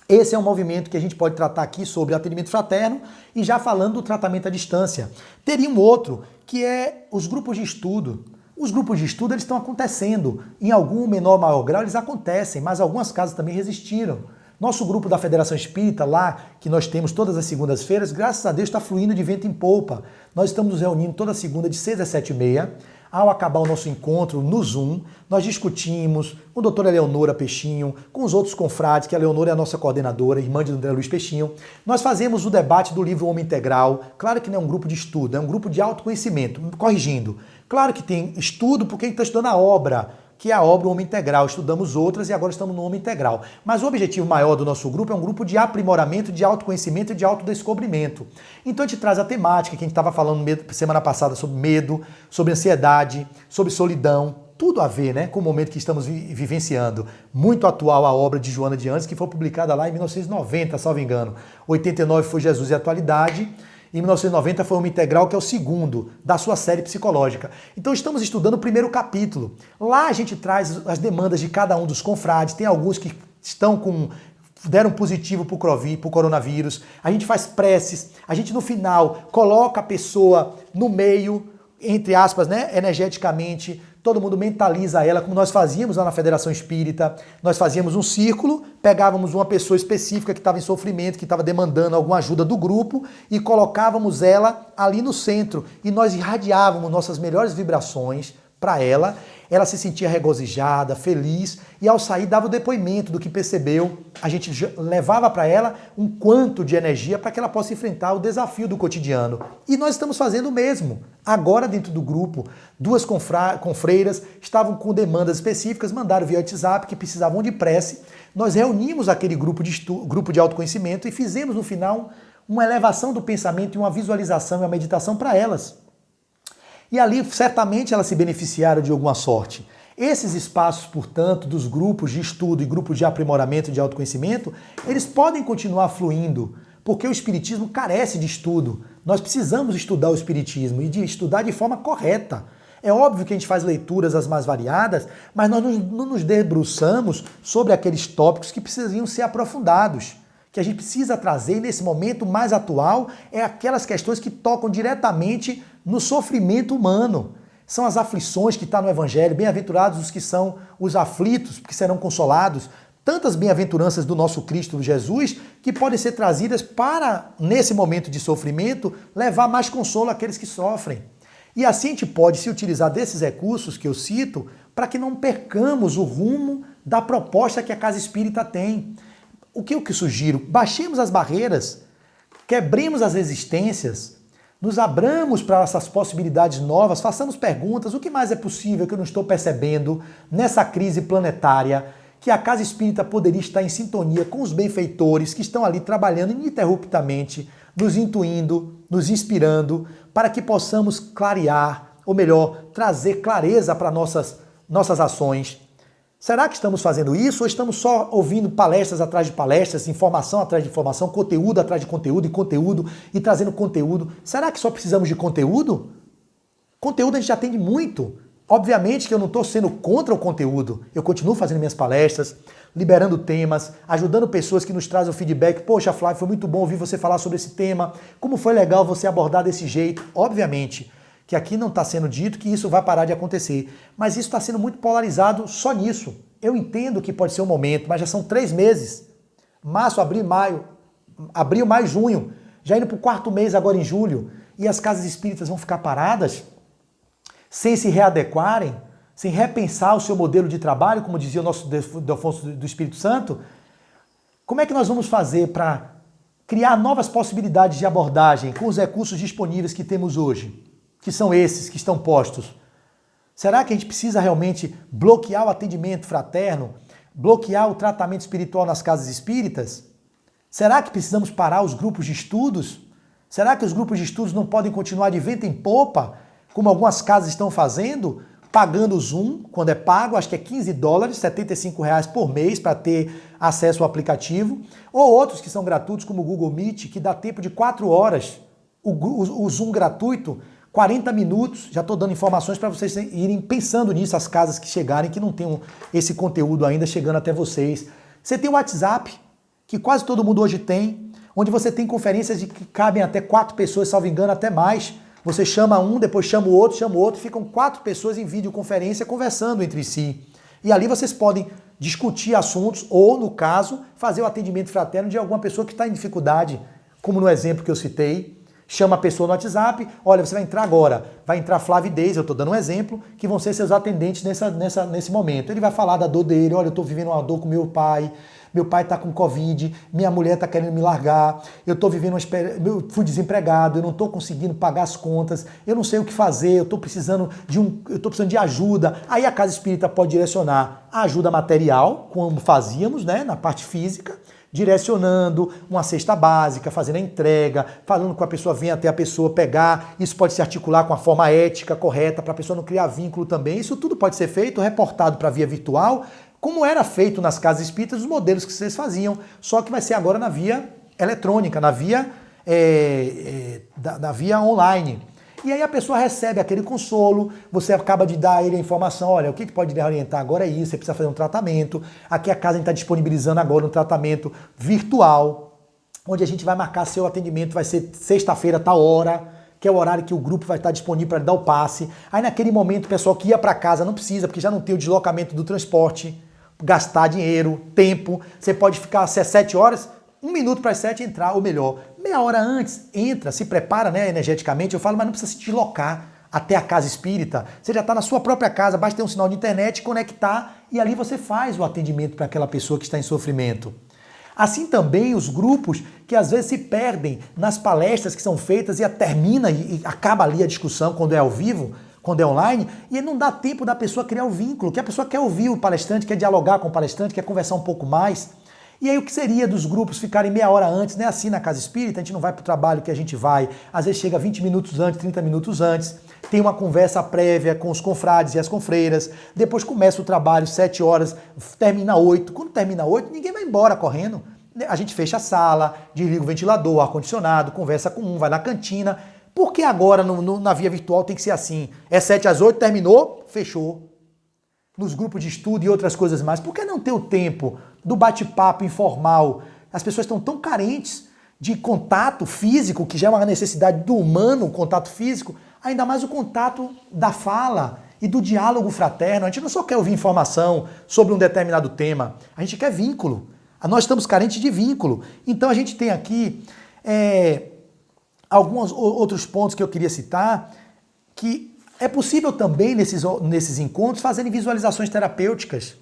Esse é um movimento que a gente pode tratar aqui sobre atendimento fraterno e já falando do tratamento à distância. Teria um outro, que é os grupos de estudo. Os grupos de estudo eles estão acontecendo. Em algum menor ou maior grau eles acontecem, mas algumas casas também resistiram. Nosso grupo da Federação Espírita, lá, que nós temos todas as segundas-feiras, graças a Deus está fluindo de vento em polpa. Nós estamos nos reunindo toda segunda de 6 às 7h30. Ao acabar o nosso encontro no Zoom, nós discutimos com a doutora Eleonora Peixinho, com os outros confrades, que a Eleonora é a nossa coordenadora, irmã de André Luiz Peixinho. Nós fazemos o debate do livro Homem Integral. Claro que não é um grupo de estudo, é um grupo de autoconhecimento, corrigindo. Claro que tem estudo porque a gente está estudando a obra, que é a obra Homem Integral. Estudamos outras e agora estamos no Homem Integral. Mas o objetivo maior do nosso grupo é um grupo de aprimoramento, de autoconhecimento e de autodescobrimento. Então a gente traz a temática que a gente estava falando semana passada sobre medo, sobre ansiedade, sobre solidão, tudo a ver, né, com o momento que estamos vivenciando. Muito atual a obra de Joana de Anjos, que foi publicada lá em 1990, salvo engano. 89 foi Jesus e a Atualidade. Em 1990 foi o Homem Integral, que é o segundo da sua série psicológica. Então estamos estudando o primeiro capítulo. Lá a gente traz as demandas de cada um dos confrades. Tem alguns que estão deram positivo para o coronavírus, a gente faz preces, a gente no final coloca a pessoa no meio, entre aspas, né, energeticamente, todo mundo mentaliza ela, como nós fazíamos lá na Federação Espírita. Nós fazíamos um círculo, pegávamos uma pessoa específica que estava em sofrimento, que estava demandando alguma ajuda do grupo e colocávamos ela ali no centro. E nós irradiávamos nossas melhores vibrações para ela. Ela se sentia regozijada, feliz, e ao sair dava o depoimento do que percebeu. A gente levava para ela um quanto de energia para que ela possa enfrentar o desafio do cotidiano. E nós estamos fazendo o mesmo. Agora, dentro do grupo, duas confreiras estavam com demandas específicas, mandaram via WhatsApp que precisavam de prece. Nós reunimos aquele grupo de autoconhecimento e fizemos no final uma elevação do pensamento e uma visualização e uma meditação para elas. E ali, certamente, elas se beneficiaram de alguma sorte. Esses espaços, portanto, dos grupos de estudo e grupos de aprimoramento de autoconhecimento, eles podem continuar fluindo, porque o Espiritismo carece de estudo. Nós precisamos estudar o Espiritismo e de estudar de forma correta. É óbvio que a gente faz leituras as mais variadas, mas nós não nos debruçamos sobre aqueles tópicos que precisam ser aprofundados. Que a gente precisa trazer nesse momento mais atual é aquelas questões que tocam diretamente no sofrimento humano. São as aflições que está no Evangelho, bem-aventurados os que são os aflitos, porque serão consolados. Tantas bem-aventuranças do nosso Cristo Jesus que podem ser trazidas para, nesse momento de sofrimento, levar mais consolo àqueles que sofrem. E assim a gente pode se utilizar desses recursos que eu cito para que não percamos o rumo da proposta que a Casa Espírita tem. O que eu sugiro? Baixemos as barreiras, quebremos as resistências, nos abramos para essas possibilidades novas, façamos perguntas, o que mais é possível que eu não estou percebendo nessa crise planetária, que a Casa Espírita poderia estar em sintonia com os benfeitores que estão ali trabalhando ininterruptamente, nos intuindo, nos inspirando, para que possamos clarear, ou melhor, trazer clareza para nossas ações. Será que estamos fazendo isso ou estamos só ouvindo palestras atrás de palestras, informação atrás de informação, conteúdo atrás de conteúdo e trazendo conteúdo? Será que só precisamos de conteúdo? Conteúdo a gente já tem de muito. Obviamente que eu não estou sendo contra o conteúdo. Eu continuo fazendo minhas palestras, liberando temas, ajudando pessoas que nos trazem o feedback. Poxa, Flávio, foi muito bom ouvir você falar sobre esse tema. Como foi legal você abordar desse jeito. Obviamente que aqui não está sendo dito que isso vai parar de acontecer, mas isso está sendo muito polarizado só nisso. Eu entendo que pode ser um momento, mas já são 3 meses. Março, abril, maio, junho, já indo para o 4º mês agora em julho, e as casas espíritas vão ficar paradas, sem se readequarem, sem repensar o seu modelo de trabalho, como dizia o nosso Delfonso do Espírito Santo. Como é que nós vamos fazer para criar novas possibilidades de abordagem com os recursos disponíveis que temos hoje? Que são esses que estão postos. Será que a gente precisa realmente bloquear o atendimento fraterno, bloquear o tratamento espiritual nas casas espíritas? Será que precisamos parar os grupos de estudos? Será que os grupos de estudos não podem continuar de vento em popa, como algumas casas estão fazendo, pagando o Zoom, quando é pago, acho que é $15, R$75 por mês para ter acesso ao aplicativo, ou outros que são gratuitos, como o Google Meet, que dá tempo de 4 horas, o Zoom gratuito, 40 minutos, já estou dando informações para vocês irem pensando nisso, as casas que chegarem, que não tenham esse conteúdo ainda chegando até vocês. Você tem o WhatsApp, que quase todo mundo hoje tem, onde você tem conferências de que cabem até 4 pessoas, salvo engano, até mais. Você chama um, depois chama o outro, ficam 4 pessoas em videoconferência conversando entre si. E ali vocês podem discutir assuntos ou, no caso, fazer o atendimento fraterno de alguma pessoa que está em dificuldade, como no exemplo que eu citei. Chama a pessoa no WhatsApp, olha, você vai entrar agora, vai entrar Flávio e Deise, eu estou dando um exemplo, que vão ser seus atendentes nesse momento. Ele vai falar da dor dele, olha, eu estou vivendo uma dor com meu pai está com Covid, minha mulher está querendo me largar, eu fui desempregado, eu não estou conseguindo pagar as contas, eu não sei o que fazer, eu estou precisando de ajuda. Aí a Casa Espírita pode direcionar a ajuda material, como fazíamos, né, na parte física, direcionando uma cesta básica, fazendo a entrega, falando com a pessoa, vem até a pessoa pegar. Isso pode se articular com a forma ética correta para a pessoa não criar vínculo também. Isso tudo pode ser feito, reportado para a via virtual, como era feito nas casas espíritas, os modelos que vocês faziam, só que vai ser agora na via eletrônica, na via online. E aí a pessoa recebe aquele consolo, você acaba de dar a ele a informação, olha, o que pode lhe orientar agora é isso, você precisa fazer um tratamento. Aqui a casa a gente está disponibilizando agora um tratamento virtual, onde a gente vai marcar seu atendimento, vai ser sexta-feira, tal hora, que é o horário que o grupo vai estar disponível para dar o passe. Aí naquele momento o pessoal que ia para casa não precisa, porque já não tem o deslocamento do transporte, gastar dinheiro, tempo. Você pode ficar às 7 horas, 1 minuto para as 7 entrar, ou melhor, meia hora antes, entra, se prepara, né, energeticamente. Eu falo, mas não precisa se deslocar até a casa espírita. Você já está na sua própria casa, basta ter um sinal de internet, conectar e ali você faz o atendimento para aquela pessoa que está em sofrimento. Assim também os grupos que às vezes se perdem nas palestras que são feitas e termina e acaba ali a discussão quando é ao vivo, quando é online, e não dá tempo da pessoa criar o vínculo, que a pessoa quer ouvir o palestrante, quer dialogar com o palestrante, quer conversar um pouco mais. E aí o que seria dos grupos ficarem meia hora antes, né? Assim na casa espírita, a gente não vai para o trabalho que a gente vai, às vezes chega 20 minutos antes, 30 minutos antes, tem uma conversa prévia com os confrades e as confreiras, depois começa o trabalho 7 horas, termina 8. Quando termina 8, ninguém vai embora correndo. A gente fecha a sala, desliga o ventilador, o ar-condicionado, conversa com um, vai na cantina. Por que agora na via virtual tem que ser assim? É 7 às 8, terminou, fechou. Nos grupos de estudo e outras coisas mais. Por que não ter o tempo do bate-papo informal? As pessoas estão tão carentes de contato físico, que já é uma necessidade do humano, o contato físico, ainda mais o contato da fala e do diálogo fraterno. A gente não só quer ouvir informação sobre um determinado tema, a gente quer vínculo. Nós estamos carentes de vínculo. Então a gente tem aqui alguns outros pontos que eu queria citar, que é possível também nesses encontros fazerem visualizações terapêuticas.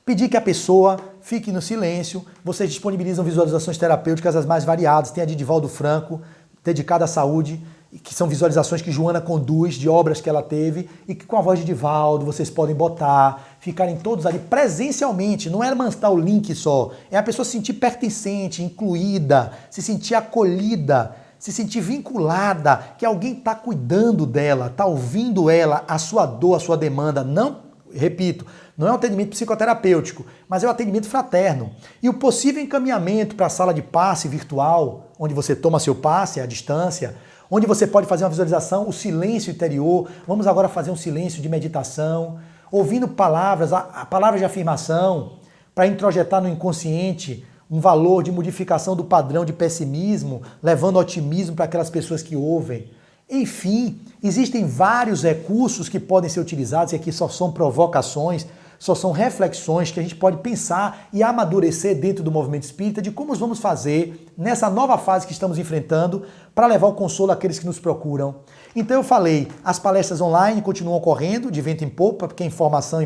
Pedir que a pessoa fique no silêncio. Vocês disponibilizam visualizações terapêuticas as mais variadas. Tem a de Divaldo Franco, dedicada à saúde, que são visualizações que Joana conduz de obras que ela teve e que com a voz de Divaldo vocês podem botar, ficarem todos ali presencialmente. Não é mandar o link só, é a pessoa se sentir pertencente, incluída, se sentir acolhida, se sentir vinculada, que alguém está cuidando dela, está ouvindo ela, a sua dor, a sua demanda. Não, repito, não é um atendimento psicoterapêutico, mas é um atendimento fraterno. E o possível encaminhamento para a sala de passe virtual, onde você toma seu passe à distância, onde você pode fazer uma visualização, o silêncio interior. Vamos agora fazer um silêncio de meditação, ouvindo palavras, palavras de afirmação, para introjetar no inconsciente um valor de modificação do padrão de pessimismo, levando otimismo para aquelas pessoas que ouvem. Enfim, existem vários recursos que podem ser utilizados, e aqui só são provocações, só são reflexões que a gente pode pensar e amadurecer dentro do movimento espírita de como vamos fazer nessa nova fase que estamos enfrentando para levar o consolo àqueles que nos procuram. Então eu falei, as palestras online continuam ocorrendo de vento em popa, porque é informação,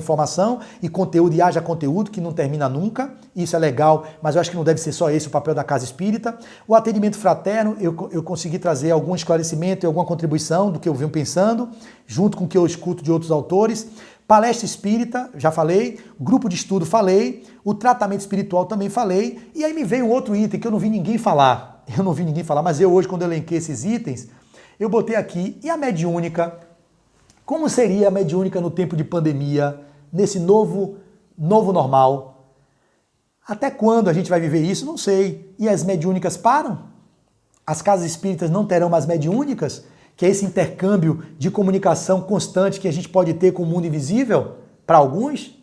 e conteúdo, e haja conteúdo que não termina nunca. Isso é legal, mas eu acho que não deve ser só esse o papel da Casa Espírita. O atendimento fraterno, eu consegui trazer algum esclarecimento e alguma contribuição do que eu venho pensando, junto com o que eu escuto de outros autores. Palestra espírita, já falei, grupo de estudo falei, o tratamento espiritual também falei, e aí me veio um outro item que eu não vi ninguém falar. Mas eu hoje, quando eu elenquei esses itens, eu botei aqui, e a mediúnica? Como seria a mediúnica no tempo de pandemia, nesse novo normal? Até quando a gente vai viver isso? Não sei. E as mediúnicas param? As casas espíritas não terão mais mediúnicas? Que é esse intercâmbio de comunicação constante que a gente pode ter com o mundo invisível, para alguns,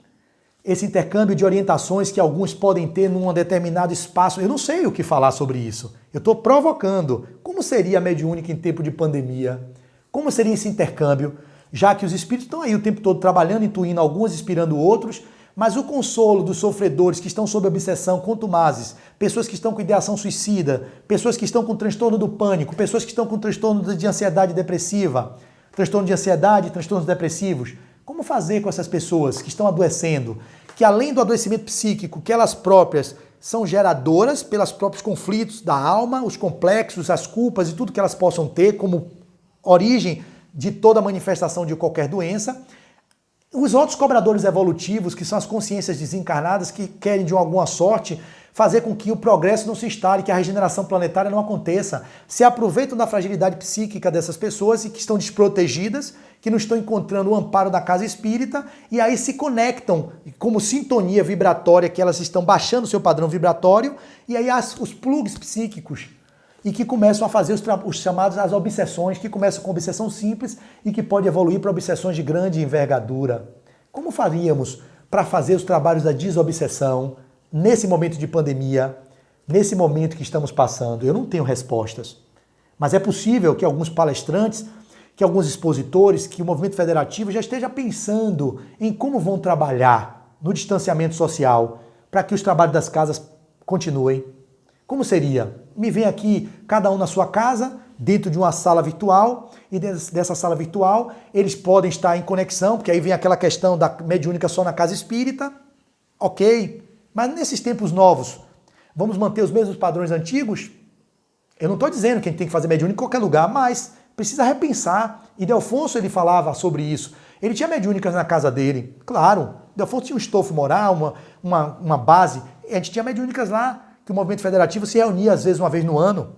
esse intercâmbio de orientações que alguns podem ter num determinado espaço. Eu não sei o que falar sobre isso. Eu estou provocando. Como seria a mediúnica em tempo de pandemia? Como seria esse intercâmbio? Já que os espíritos estão aí o tempo todo trabalhando, intuindo alguns, inspirando outros, mas o consolo dos sofredores que estão sob obsessão contumazes, pessoas que estão com ideação suicida, pessoas que estão com transtorno do pânico, pessoas que estão com transtorno de ansiedade depressiva, transtorno de ansiedade, transtornos depressivos. Como fazer com essas pessoas que estão adoecendo, que além do adoecimento psíquico, que elas próprias são geradoras pelos próprios conflitos da alma, os complexos, as culpas e tudo que elas possam ter como origem de toda manifestação de qualquer doença. Os outros cobradores evolutivos, que são as consciências desencarnadas que querem de alguma sorte fazer com que o progresso não se instale, que a regeneração planetária não aconteça, se aproveitam da fragilidade psíquica dessas pessoas e que estão desprotegidas, que não estão encontrando o amparo da casa espírita, e aí se conectam como sintonia vibratória, que elas estão baixando o seu padrão vibratório, e aí os plugs psíquicos e que começam a fazer os chamados as obsessões, que começam com obsessão simples e que pode evoluir para obsessões de grande envergadura. Como faríamos para fazer os trabalhos da desobsessão nesse momento de pandemia, nesse momento que estamos passando? Eu não tenho respostas, mas é possível que alguns palestrantes, que alguns expositores, que o movimento federativo já esteja pensando em como vão trabalhar no distanciamento social para que os trabalhos das casas continuem. Como seria? Me vem aqui, cada um na sua casa, dentro de uma sala virtual, e dessa sala virtual eles podem estar em conexão, porque aí vem aquela questão da mediúnica só na casa espírita, ok, mas nesses tempos novos, vamos manter os mesmos padrões antigos? Eu não estou dizendo que a gente tem que fazer mediúnica em qualquer lugar, mas precisa repensar. E Delfonso, ele falava sobre isso. Ele tinha mediúnicas na casa dele, claro. Delfonso tinha um estofo moral, uma base. A gente tinha mediúnicas lá, que o movimento federativo se reunia às vezes uma vez no ano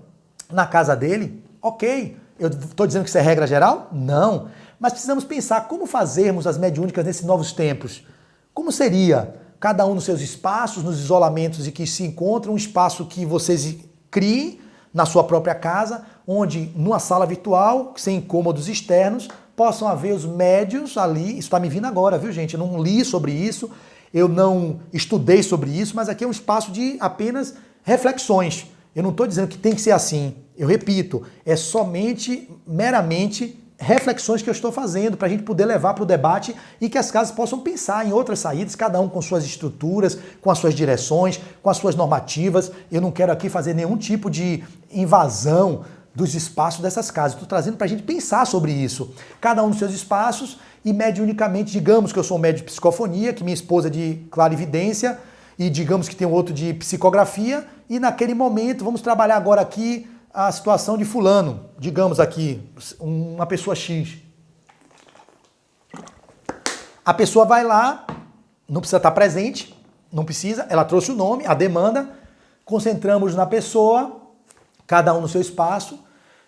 na casa dele. Ok. Eu estou dizendo que isso é regra geral? Não. Mas precisamos pensar como fazermos as mediúnicas nesses novos tempos. Como seria? Cada um nos seus espaços, nos isolamentos em que se encontra, um espaço que vocês criem na sua própria casa, onde numa sala virtual, sem incômodos externos, possam haver os médios ali. Isso está me vindo agora, viu, gente? Eu não li sobre isso, eu não estudei sobre isso, mas aqui é um espaço de apenas reflexões. Eu não estou dizendo que tem que ser assim. Eu repito, é somente, meramente, reflexões que eu estou fazendo para a gente poder levar para o debate e que as casas possam pensar em outras saídas, cada um com suas estruturas, com as suas direções, com as suas normativas. Eu não quero aqui fazer nenhum tipo de invasão dos espaços dessas casas. Estou trazendo para a gente pensar sobre isso. Cada um nos seus espaços e mediunicamente, digamos que eu sou um médium de psicofonia, que minha esposa é de clarividência e digamos que tem um outro de psicografia e naquele momento vamos trabalhar agora aqui a situação de fulano, digamos aqui, uma pessoa X. A pessoa vai lá, não precisa estar presente, não precisa, ela trouxe o nome, a demanda, concentramos na pessoa, cada um no seu espaço,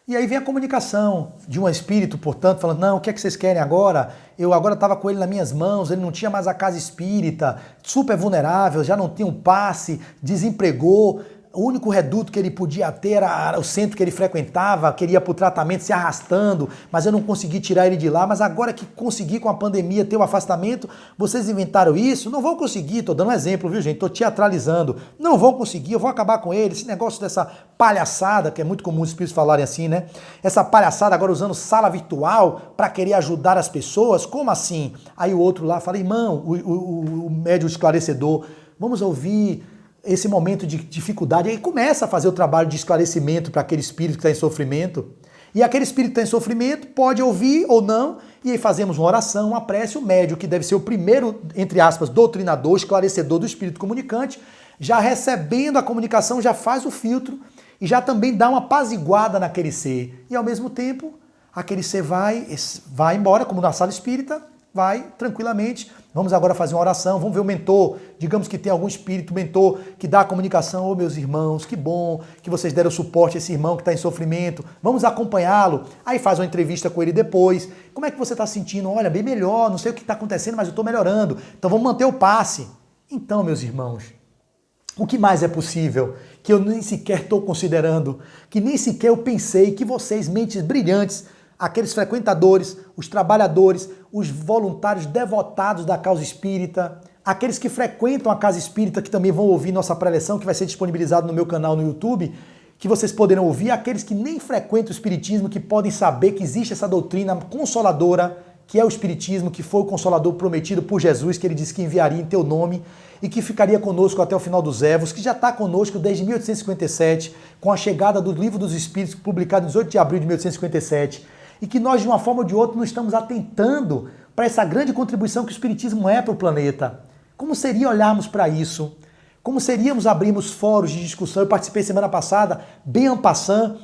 e aí vem a comunicação de um espírito, portanto, falando, não, o que é que vocês querem agora? Eu agora estava com ele nas minhas mãos, ele não tinha mais a casa espírita, super vulnerável, já não tinha um passe, desempregou, o único reduto que ele podia ter era o centro que ele frequentava, queria para o tratamento se arrastando, mas eu não consegui tirar ele de lá, mas agora que consegui com a pandemia ter o afastamento, vocês inventaram isso? Não vão conseguir, estou dando um exemplo, viu gente? Estou teatralizando. Não vão conseguir, eu vou acabar com ele. Esse negócio dessa palhaçada, que é muito comum os espíritos falarem assim, né? Essa palhaçada agora usando sala virtual para querer ajudar as pessoas, como assim? Aí o outro lá fala, irmão, o médium esclarecedor, vamos ouvir esse momento de dificuldade, aí começa a fazer o trabalho de esclarecimento para aquele espírito que está em sofrimento. E aquele espírito que está em sofrimento pode ouvir ou não, e aí fazemos uma oração, uma prece, o médium, que deve ser o primeiro, entre aspas, doutrinador, esclarecedor do espírito comunicante, já recebendo a comunicação, já faz o filtro e já também dá uma apaziguada naquele ser. E ao mesmo tempo, aquele ser vai embora, como na sala espírita, vai tranquilamente. Vamos agora fazer uma oração, vamos ver o mentor, digamos que tem algum espírito mentor que dá a comunicação, ô meus irmãos, que bom que vocês deram suporte a esse irmão que está em sofrimento, vamos acompanhá-lo, aí faz uma entrevista com ele depois, como é que você está sentindo? Olha, bem melhor, não sei o que está acontecendo, mas eu estou melhorando, então vamos manter o passe. Então, meus irmãos, o que mais é possível, que eu nem sequer estou considerando, que nem sequer eu pensei, que vocês, mentes brilhantes, aqueles frequentadores, os trabalhadores, os voluntários devotados da causa espírita, aqueles que frequentam a casa espírita, que também vão ouvir nossa preleção, que vai ser disponibilizado no meu canal no YouTube, que vocês poderão ouvir, aqueles que nem frequentam o espiritismo, que podem saber que existe essa doutrina consoladora, que é o espiritismo, que foi o consolador prometido por Jesus, que ele disse que enviaria em teu nome e que ficaria conosco até o final dos Evos, que já está conosco desde 1857, com a chegada do Livro dos Espíritos, publicado em 18 de abril de 1857, e que nós, de uma forma ou de outra, não estamos atentando para essa grande contribuição que o Espiritismo é para o planeta. Como seria olharmos para isso? Como seríamos abrirmos fóruns de discussão? Eu participei semana passada, bem en passant,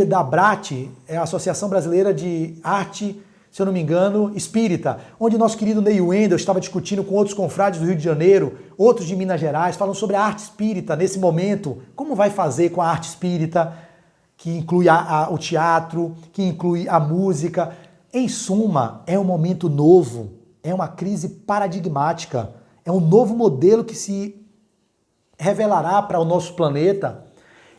da ABRAT, a Associação Brasileira de Arte, se eu não me engano, Espírita, onde nosso querido Ney Wendel estava discutindo com outros confrades do Rio de Janeiro, outros de Minas Gerais, falando sobre a arte espírita nesse momento. Como vai fazer com a arte espírita? Que inclui o teatro, que inclui a música. Em suma, é um momento novo, é uma crise paradigmática, é um novo modelo que se revelará para o nosso planeta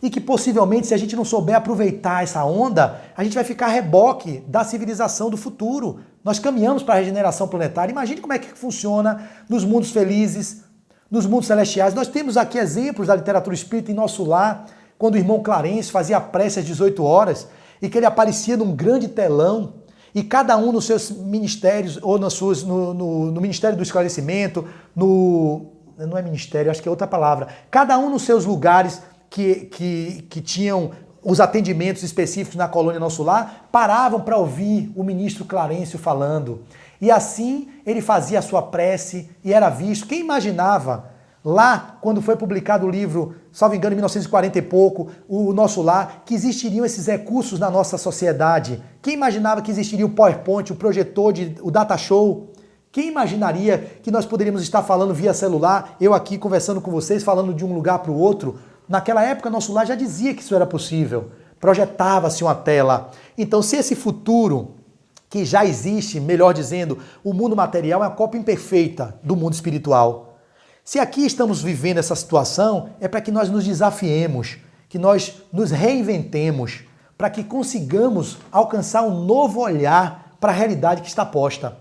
e que possivelmente, se a gente não souber aproveitar essa onda, a gente vai ficar a reboque da civilização do futuro. Nós caminhamos para a regeneração planetária. Imagine como é que funciona nos mundos felizes, nos mundos celestiais. Nós temos aqui exemplos da literatura espírita em nosso lar, quando o irmão Clarence fazia a prece às 18 horas e que ele aparecia num grande telão e cada um nos seus ministérios, ou no Ministério do Esclarecimento, não é ministério, acho que é outra palavra, cada um nos seus lugares que tinham os atendimentos específicos na colônia Nosso Lar, paravam para ouvir o ministro Clarencio falando. E assim ele fazia a sua prece e era visto. Quem imaginava lá, quando foi publicado o livro, salvo engano, em 1940 e pouco, o Nosso Lar, que existiriam esses recursos na nossa sociedade? Quem imaginava que existiria o PowerPoint, o projetor, o data show? Quem imaginaria que nós poderíamos estar falando via celular, eu aqui conversando com vocês, falando de um lugar para o outro? Naquela época, Nosso Lar já dizia que isso era possível. Projetava-se uma tela. Então, se esse futuro que já existe, melhor dizendo, o mundo material é uma cópia imperfeita do mundo espiritual. Se aqui estamos vivendo essa situação, é para que nós nos desafiemos, que nós nos reinventemos, para que consigamos alcançar um novo olhar para a realidade que está posta.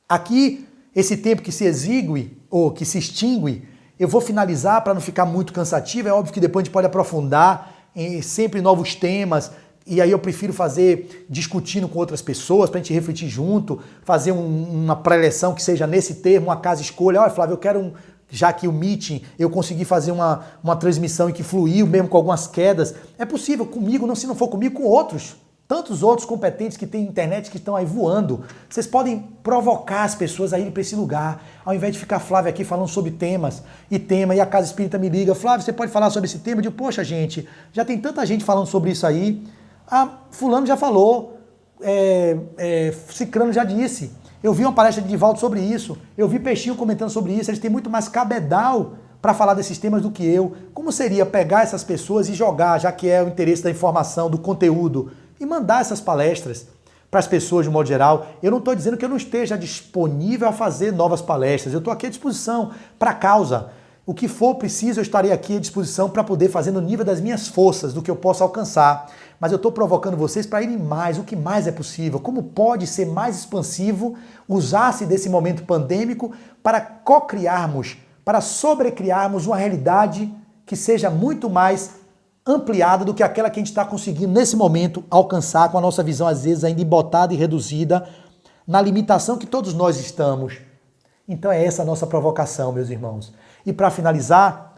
Aqui, esse tempo que se exingue, ou que se extingue, eu vou finalizar para não ficar muito cansativo. É óbvio que depois a gente pode aprofundar em sempre novos temas, e aí eu prefiro fazer discutindo com outras pessoas, para a gente refletir junto, fazer uma pré-eleção que seja nesse termo, uma casa escolha. Olha, Flávio, eu quero já que o meeting, eu consegui fazer uma transmissão e que fluiu, mesmo com algumas quedas. É possível comigo, não, se não for comigo, com outros. Tantos outros competentes que têm internet que estão aí voando. Vocês podem provocar as pessoas a irem para esse lugar, ao invés de ficar Flávio aqui falando sobre temas e a Casa Espírita me liga. Flávio, você pode falar sobre esse tema? Eu digo, poxa, gente, já tem tanta gente falando sobre isso aí. Ah, fulano já falou, Cicrano já disse. Eu vi uma palestra de Divaldo sobre isso, eu vi Peixinho comentando sobre isso, eles têm muito mais cabedal para falar desses temas do que eu. Como seria pegar essas pessoas e jogar, já que é o interesse da informação, do conteúdo, e mandar essas palestras para as pessoas de um modo geral? Eu não estou dizendo que eu não esteja disponível a fazer novas palestras, eu estou aqui à disposição para a causa. O que for preciso, eu estarei aqui à disposição para poder fazer no nível das minhas forças, do que eu possa alcançar. Mas eu estou provocando vocês para irem mais, o que mais é possível, como pode ser mais expansivo, usar-se desse momento pandêmico para co-criarmos, para sobrecriarmos uma realidade que seja muito mais ampliada do que aquela que a gente está conseguindo nesse momento alcançar com a nossa visão às vezes ainda embotada e reduzida na limitação que todos nós estamos. Então é essa a nossa provocação, meus irmãos. E para finalizar,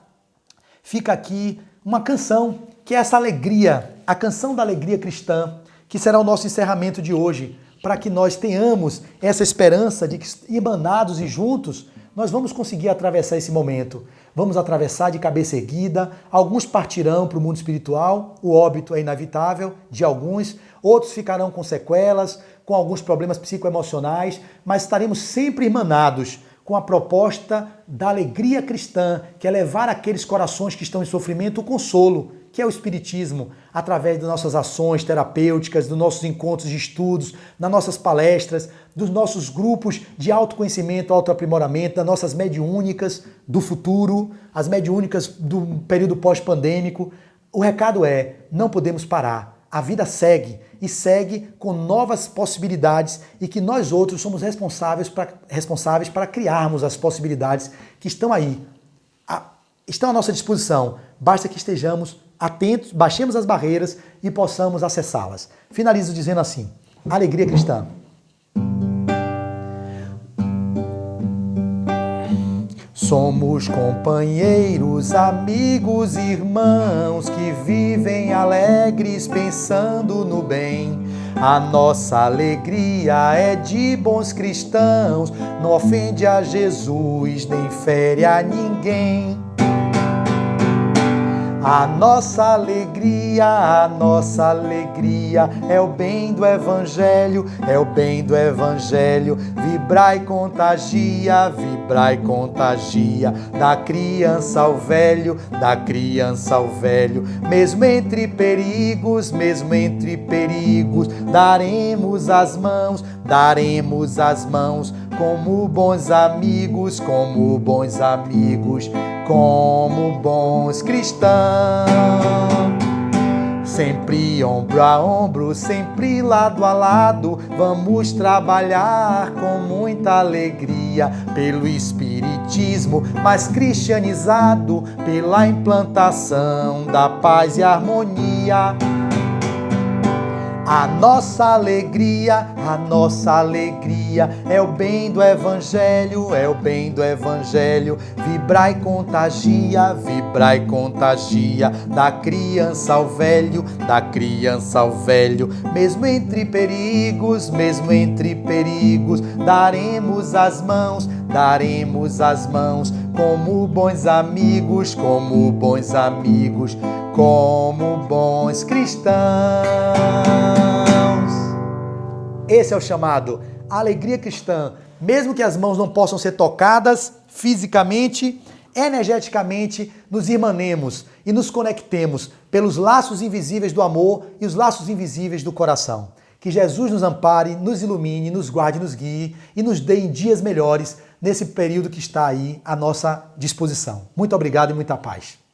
fica aqui uma canção, que é essa alegria, a canção da alegria cristã, que será o nosso encerramento de hoje, para que nós tenhamos essa esperança de que, emanados e juntos, nós vamos conseguir atravessar esse momento. Vamos atravessar de cabeça erguida, alguns partirão para o mundo espiritual, o óbito é inevitável de alguns, outros ficarão com sequelas, com alguns problemas psicoemocionais, mas estaremos sempre emanados com a proposta da alegria cristã, que é levar àqueles corações que estão em sofrimento o consolo, que é o Espiritismo, através das nossas ações terapêuticas, dos nossos encontros de estudos, das nossas palestras, dos nossos grupos de autoconhecimento, autoaprimoramento, das nossas mediúnicas do futuro, as mediúnicas do período pós-pandêmico. O recado é, não podemos parar. A vida segue, e segue com novas possibilidades, e que nós outros somos responsáveis para criarmos as possibilidades que estão aí, estão à nossa disposição. Basta que estejamos atentos, baixemos as barreiras e possamos acessá-las. Finalizo dizendo assim, alegria cristã. Somos companheiros, amigos, irmãos que vivem alegres pensando no bem. A nossa alegria é de bons cristãos, não ofende a Jesus nem fere a ninguém. A nossa alegria é o bem do Evangelho, é o bem do Evangelho. Vibrai e contagia, da criança ao velho, mesmo entre perigos, daremos as mãos, como bons amigos, como bons cristãos. Sempre ombro a ombro, sempre lado a lado, vamos trabalhar com muita alegria pelo espiritismo mais cristianizado, pela implantação da paz e harmonia. A nossa alegria é o bem do Evangelho, é o bem do Evangelho. Vibrai e contagia, da criança ao velho, mesmo entre perigos, daremos as mãos, como bons amigos, como bons cristãos. Esse é o chamado alegria cristã. Mesmo que as mãos não possam ser tocadas fisicamente, energeticamente, nos irmanemos e nos conectemos pelos laços invisíveis do amor e os laços invisíveis do coração. Que Jesus nos ampare, nos ilumine, nos guarde, nos guie e nos dê em dias melhores nesse período que está aí à nossa disposição. Muito obrigado e muita paz.